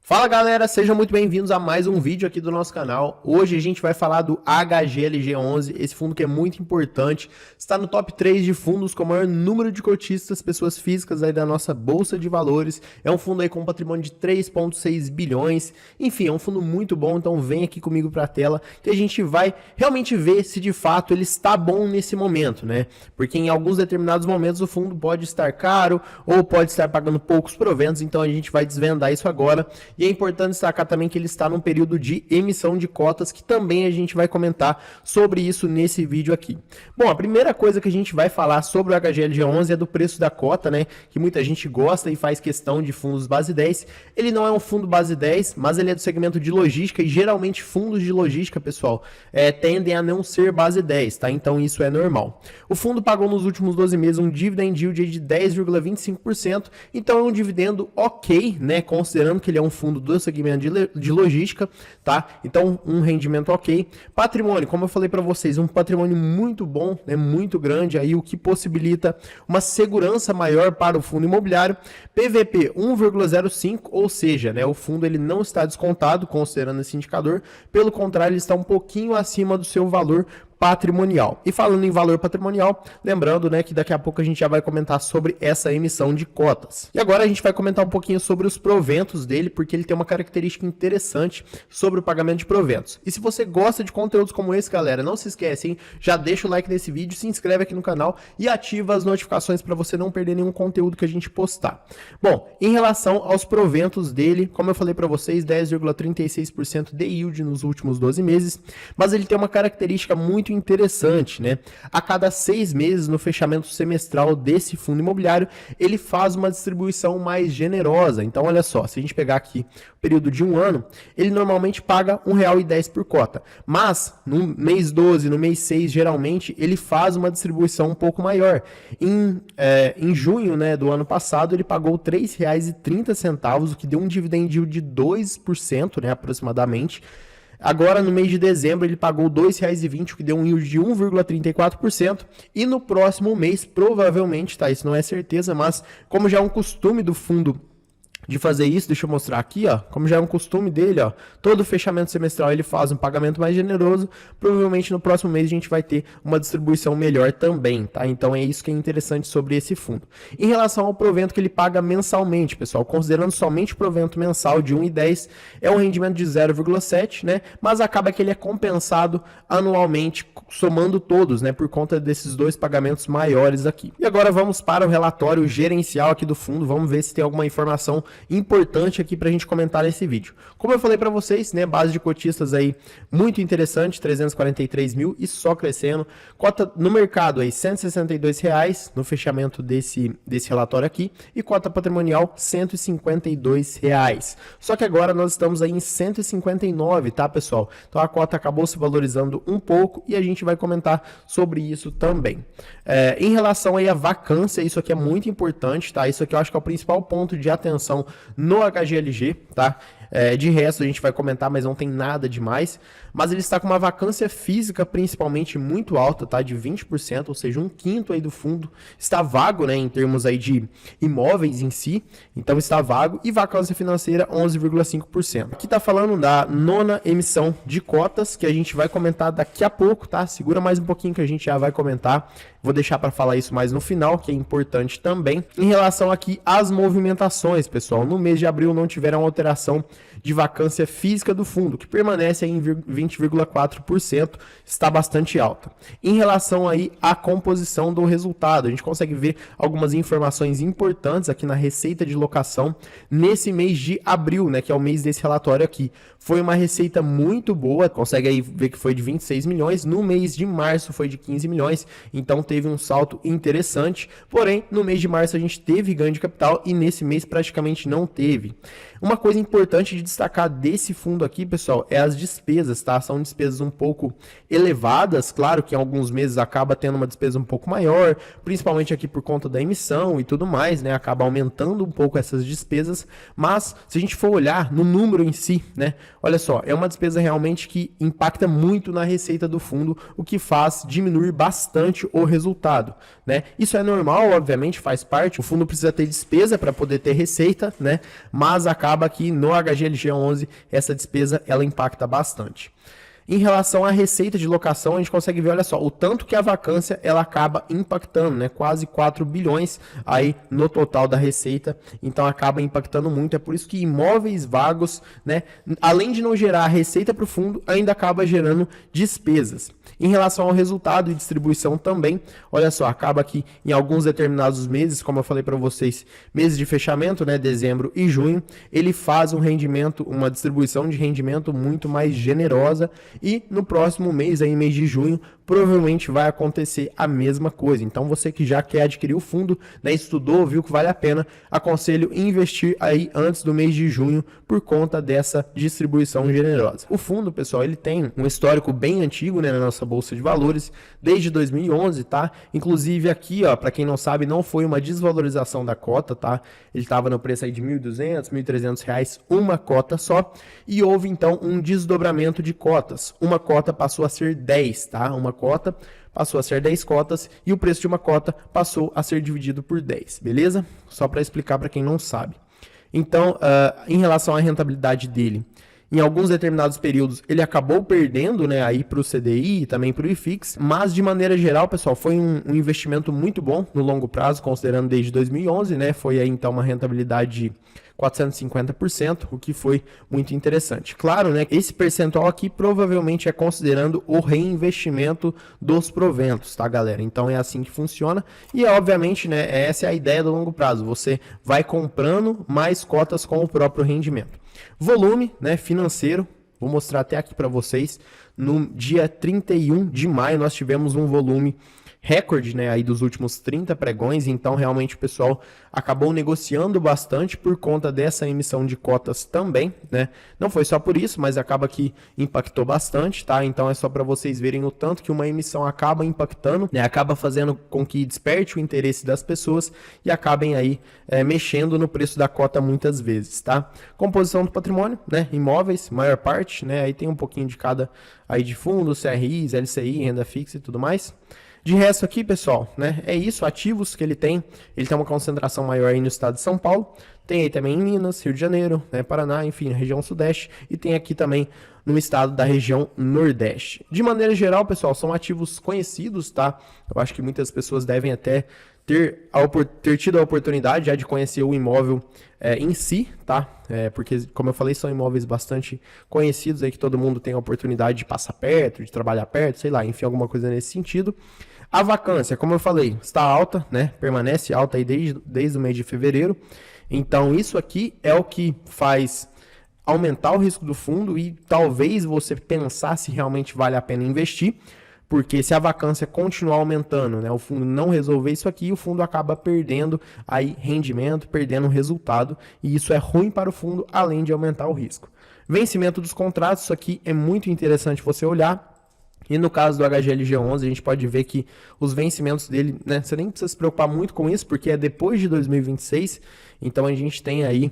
Fala galera, sejam muito bem-vindos a mais um vídeo aqui do nosso canal. Hoje a gente vai falar do HGLG11, esse fundo que é muito importante, está no top 3 de fundos com o maior número de cotistas, pessoas físicas aí da nossa bolsa de valores. É um fundo aí com um patrimônio de 3,6 bilhões, enfim, é um fundo muito bom, então vem aqui comigo para a tela que a gente vai realmente ver se de fato ele está bom nesse momento, né? Porque em alguns determinados momentos o fundo pode estar caro ou pode estar pagando poucos proventos, então a gente vai desvendar isso agora. E é importante destacar também que ele está num período de emissão de cotas, que também a gente vai comentar sobre isso nesse vídeo aqui. Bom, a primeira coisa que a gente vai falar sobre o HGLG11 é do preço da cota, né? Que muita gente gosta e faz questão de fundos base 10. Ele não é um fundo base 10, mas ele é do segmento de logística e geralmente fundos de logística, pessoal, tendem a não ser base 10, tá? Então isso é normal. O fundo pagou nos últimos 12 meses um dividend yield de 10,25%, então é um dividendo ok, né? Considerando que ele é um fundo do segmento de logística, tá? Então, um rendimento ok. Patrimônio, como eu falei para vocês, um patrimônio muito bom, né? Muito grande aí, o que possibilita uma segurança maior para o fundo imobiliário. PVP 1,05, ou seja, né? O fundo ele não está descontado, considerando esse indicador. Pelo contrário, ele está um pouquinho acima do seu valor patrimonial. E falando em valor patrimonial, lembrando, né, que daqui a pouco a gente já vai comentar sobre essa emissão de cotas. E agora a gente vai comentar um pouquinho sobre os proventos dele, porque ele tem uma característica interessante sobre o pagamento de proventos. E se você gosta de conteúdos como esse, galera, não se esquece, hein? Já deixa o like nesse vídeo, se inscreve aqui no canal e ativa as notificações para você não perder nenhum conteúdo que a gente postar. Bom, em relação aos proventos dele, como eu falei para vocês, 10,36% de yield nos últimos 12 meses, mas ele tem uma característica muito interessante, né? A cada 6 meses, no fechamento semestral desse fundo imobiliário, ele faz uma distribuição mais generosa. Então, olha só, se a gente pegar aqui o período de um ano, ele normalmente paga R$ 1,10 por cota. Mas, no mês 12, no mês 6, geralmente, ele faz uma distribuição um pouco maior. Em junho, né, do ano passado, ele pagou R$ 3,30, o que deu um dividend yield de 2%, né, aproximadamente. Agora, no mês de dezembro, ele pagou R$ 2,20, o que deu um yield de 1,34%. E no próximo mês, provavelmente, tá? Isso não é certeza, mas como já é um costume do fundo de fazer isso, deixa eu mostrar aqui, ó, como já é um costume dele, ó, todo fechamento semestral ele faz um pagamento mais generoso, provavelmente no próximo mês a gente vai ter uma distribuição melhor também, tá? Então é isso que é interessante sobre esse fundo. Em relação ao provento que ele paga mensalmente, pessoal, considerando somente o provento mensal de 1,10, é um rendimento de 0,7, né? Mas acaba que ele é compensado anualmente, somando todos, né, por conta desses dois pagamentos maiores aqui. E agora vamos para o relatório gerencial aqui do fundo, vamos ver se tem alguma informação importante aqui para a gente comentar nesse vídeo. Como eu falei para vocês, né, base de cotistas aí muito interessante, 343 mil e só crescendo. Cota no mercado aí, R$ 162 reais no fechamento desse relatório aqui e cota patrimonial R$ 152 reais. Só que agora nós estamos aí em 159, tá, pessoal? Então a cota acabou se valorizando um pouco e a gente vai comentar sobre isso também. Em relação aí à vacância, isso aqui é muito importante, tá? Isso aqui eu acho que é o principal ponto de atenção no HGLG, tá? De resto a gente vai comentar, mas não tem nada demais. Mas ele está com uma vacância física principalmente muito alta, tá? De 20%, ou seja, 1/5 aí do fundo está vago, né? Em termos aí de imóveis em si, então está vago. E vacância financeira 11,5%. Aqui tá falando da nona emissão de cotas, que a gente vai comentar daqui a pouco, tá? Segura mais um pouquinho que a gente já vai comentar. Vou deixar para falar isso mais no final, que é importante também. Em relação aqui às movimentações, pessoal, no mês de abril não tiveram alteração de vacância física do fundo, que permanece aí em 20,4%, está bastante alta. Em relação aí à composição do resultado, a gente consegue ver algumas informações importantes aqui na receita de locação nesse mês de abril, né, que é o mês desse relatório aqui. Foi uma receita muito boa, consegue aí ver que foi de 26 milhões, no mês de março foi de 15 milhões, então teve um salto interessante, porém no mês de março a gente teve ganho de capital e nesse mês praticamente não teve. Uma coisa importante de destacar desse fundo aqui, pessoal, é as despesas, tá? São despesas um pouco elevadas, claro que em alguns meses acaba tendo uma despesa um pouco maior, principalmente aqui por conta da emissão e tudo mais, né? Acaba aumentando um pouco essas despesas, mas se a gente for olhar no número em si, né? Olha só, é uma despesa realmente que impacta muito na receita do fundo, o que faz diminuir bastante o resultado, né? Isso é normal, obviamente, faz parte, o fundo precisa ter despesa para poder ter receita, né? Mas acaba acaba que no HGLG11 essa despesa ela impacta bastante. Em relação à receita de locação, a gente consegue ver, olha só, o tanto que a vacância ela acaba impactando, né? Quase 4 bilhões aí no total da receita, então acaba impactando muito. É por isso que imóveis vagos, né, além de não gerar receita para o fundo, ainda acaba gerando despesas. Em relação ao resultado e distribuição também, olha só, acaba que em alguns determinados meses, como eu falei para vocês, meses de fechamento, né, dezembro e junho, ele faz um rendimento, uma distribuição de rendimento muito mais generosa. E no próximo mês, aí, mês de junho, provavelmente vai acontecer a mesma coisa. Então você que já quer adquirir o fundo, né, estudou, viu que vale a pena, aconselho investir aí antes do mês de junho por conta dessa distribuição generosa. O fundo, pessoal, ele tem um histórico bem antigo, né, na nossa bolsa de valores, desde 2011, tá? Inclusive aqui, ó, para quem não sabe, não foi uma desvalorização da cota, tá? Ele estava no preço aí de R$ 1.200, R$ 1.300 uma cota só, e houve então um desdobramento de cotas. Uma cota passou a ser 10, tá? Uma cota passou a ser 10 cotas e o preço de uma cota passou a ser dividido por 10, beleza? Só para explicar para quem não sabe. Então, em relação à rentabilidade dele, em alguns determinados períodos ele acabou perdendo, né, aí para o CDI e também para o IFIX, mas de maneira geral, pessoal, foi um investimento muito bom no longo prazo, considerando desde 2011, né, foi aí então uma rentabilidade de 450%, o que foi muito interessante. Claro, né, esse percentual aqui provavelmente é considerando o reinvestimento dos proventos, tá, galera? Então é assim que funciona e obviamente, né, essa é a ideia do longo prazo, você vai comprando mais cotas com o próprio rendimento. Volume, né, financeiro, vou mostrar até aqui para vocês, no dia 31 de maio nós tivemos um volume recorde, né, aí dos últimos 30 pregões, então realmente o pessoal acabou negociando bastante por conta dessa emissão de cotas também, né, não foi só por isso, mas acaba que impactou bastante, tá, então é só para vocês verem o tanto que uma emissão acaba impactando, né, acaba fazendo com que desperte o interesse das pessoas e acabem aí mexendo no preço da cota muitas vezes, tá. Composição do patrimônio, né, imóveis, maior parte, né, aí tem um pouquinho de cada aí de fundos, CRIs, LCI, renda fixa e tudo mais. De resto aqui, pessoal, né, é isso, ativos que ele tem uma concentração maior aí no estado de São Paulo, tem aí também em Minas, Rio de Janeiro, né, Paraná, enfim, região sudeste, e tem aqui também no estado da região nordeste. De maneira geral, pessoal, são ativos conhecidos, tá? Eu acho que muitas pessoas devem até ter tido a oportunidade já de conhecer o imóvel em si, tá? Porque, como eu falei, são imóveis bastante conhecidos aí que todo mundo tem a oportunidade de passar perto, de trabalhar perto, sei lá, enfim, alguma coisa nesse sentido. A vacância, como eu falei, está alta, né? Permanece alta aí desde o mês de fevereiro. Então, isso aqui é o que faz aumentar o risco do fundo e talvez você pensar se realmente vale a pena investir, porque se a vacância continuar aumentando, né, o fundo não resolver isso aqui, o fundo acaba perdendo aí rendimento, perdendo resultado, e isso é ruim para o fundo, além de aumentar o risco. Vencimento dos contratos, isso aqui é muito interessante você olhar. E no caso do HGLG11, a gente pode ver que os vencimentos dele, né, você nem precisa se preocupar muito com isso, porque é depois de 2026, então a gente tem aí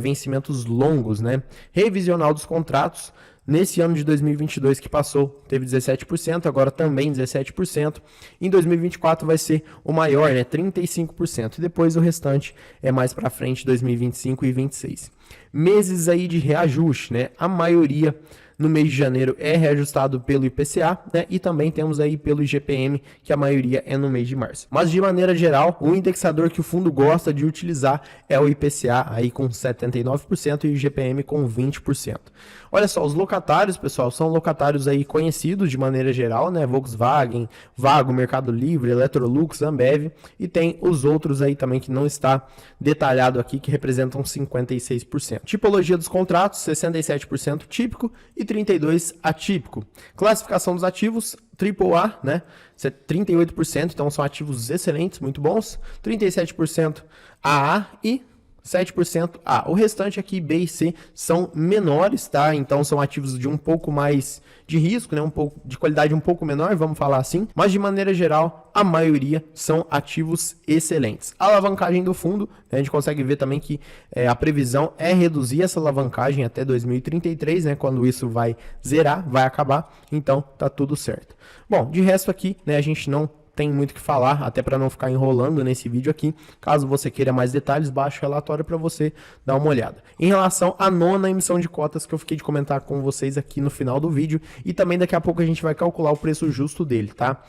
vencimentos longos, né? Revisional dos contratos, nesse ano de 2022 que passou, teve 17%, agora também 17%. Em 2024 vai ser o maior, né, 35%. E depois o restante é mais para frente, 2025 e 2026. Meses aí de reajuste, né? A maioria no mês de janeiro é reajustado pelo IPCA, né? E também temos aí pelo IGPM, que a maioria é no mês de março. Mas de maneira geral, o indexador que o fundo gosta de utilizar é o IPCA aí com 79% e o IGPM com 20%. Olha só, os locatários, pessoal, são locatários aí conhecidos de maneira geral, né? Volkswagen, Vago, Mercado Livre, Electrolux, Ambev, e tem os outros aí também que não está detalhado aqui, que representam 56%. Tipologia dos contratos, 67% típico e 32% atípico. Classificação dos ativos, AAA, né? 38%, então são ativos excelentes, muito bons. 37% AA e 7% A. O restante aqui, B e C, são menores, tá? Então são ativos de um pouco mais de risco, né? Um pouco de qualidade um pouco menor, vamos falar assim. Mas de maneira geral, a maioria são ativos excelentes. A alavancagem do fundo, né? A gente consegue ver também que a previsão é reduzir essa alavancagem até 2033, né? Quando isso vai zerar, vai acabar. Então tá tudo certo. Bom, de resto aqui, né? A gente não tem muito o que falar, até para não ficar enrolando nesse vídeo aqui. Caso você queira mais detalhes, baixa o relatório para você dar uma olhada. Em relação à nona emissão de cotas que eu fiquei de comentar com vocês aqui no final do vídeo, e também daqui a pouco a gente vai calcular o preço justo dele, tá?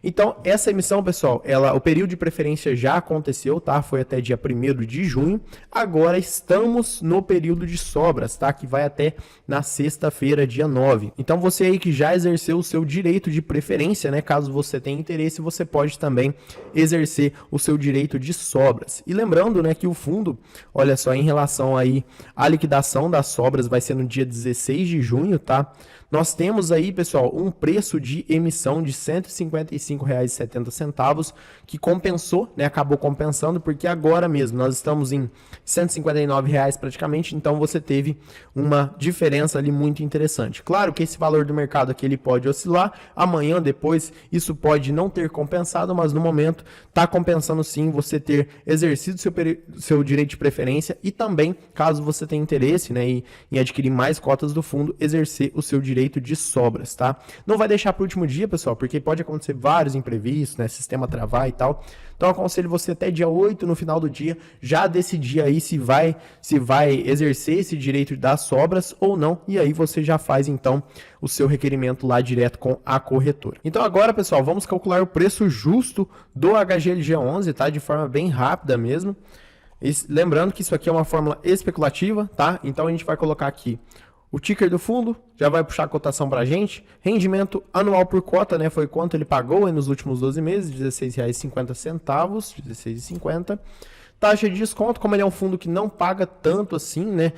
Então, essa emissão, pessoal, o período de preferência já aconteceu, tá? Foi até dia 1º de junho. Agora estamos no período de sobras, tá? Que vai até na sexta-feira, dia 9. Então, você aí que já exerceu o seu direito de preferência, né? Caso você tenha interesse, você pode também exercer o seu direito de sobras. E lembrando, né, que o fundo, olha só, em relação aí à liquidação das sobras, vai ser no dia 16 de junho, tá? Nós temos aí, pessoal, um preço de emissão de R$ 155,70 que compensou, né? Acabou compensando, porque agora mesmo nós estamos em R$ 159 praticamente, então você teve uma diferença ali muito interessante. Claro que esse valor do mercado aqui ele pode oscilar, amanhã, depois, isso pode não ter compensado, mas no momento está compensando sim você ter exercido seu direito de preferência e também, caso você tenha interesse, né, em adquirir mais cotas do fundo, exercer o seu direito de sobras, tá? Não vai deixar para o último dia, pessoal, porque pode acontecer vários imprevistos, né? Sistema travar e tal. Então, aconselho você até dia 8, no final do dia, já decidir aí se vai exercer esse direito das sobras ou não, e aí você já faz, então, o seu requerimento lá direto com a corretora. Então, agora, pessoal, vamos calcular o preço justo do HGLG11, tá? De forma bem rápida mesmo. Lembrando que isso aqui é uma fórmula especulativa, tá? Então, a gente vai colocar aqui o ticker do fundo, já vai puxar a cotação para a gente. Rendimento anual por cota, né? Foi quanto ele pagou nos últimos 12 meses, R$ 16,50, R$ 16,50. Taxa de desconto, como ele é um fundo que não paga tanto assim, né?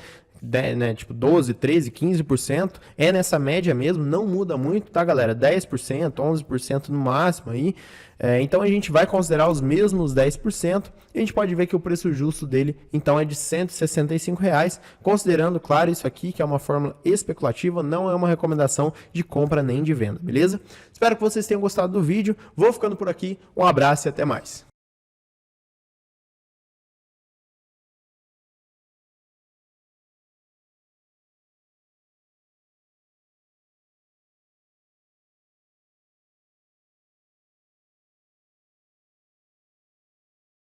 Tipo 12, 13, 15%, é nessa média mesmo, não muda muito, tá, galera? 10%, 11% no máximo aí. Então a gente vai considerar os mesmos 10%, e a gente pode ver que o preço justo dele então é de R$ 165,00, considerando, claro, isso aqui que é uma fórmula especulativa, não é uma recomendação de compra nem de venda, beleza? Espero que vocês tenham gostado do vídeo, vou ficando por aqui, um abraço e até mais.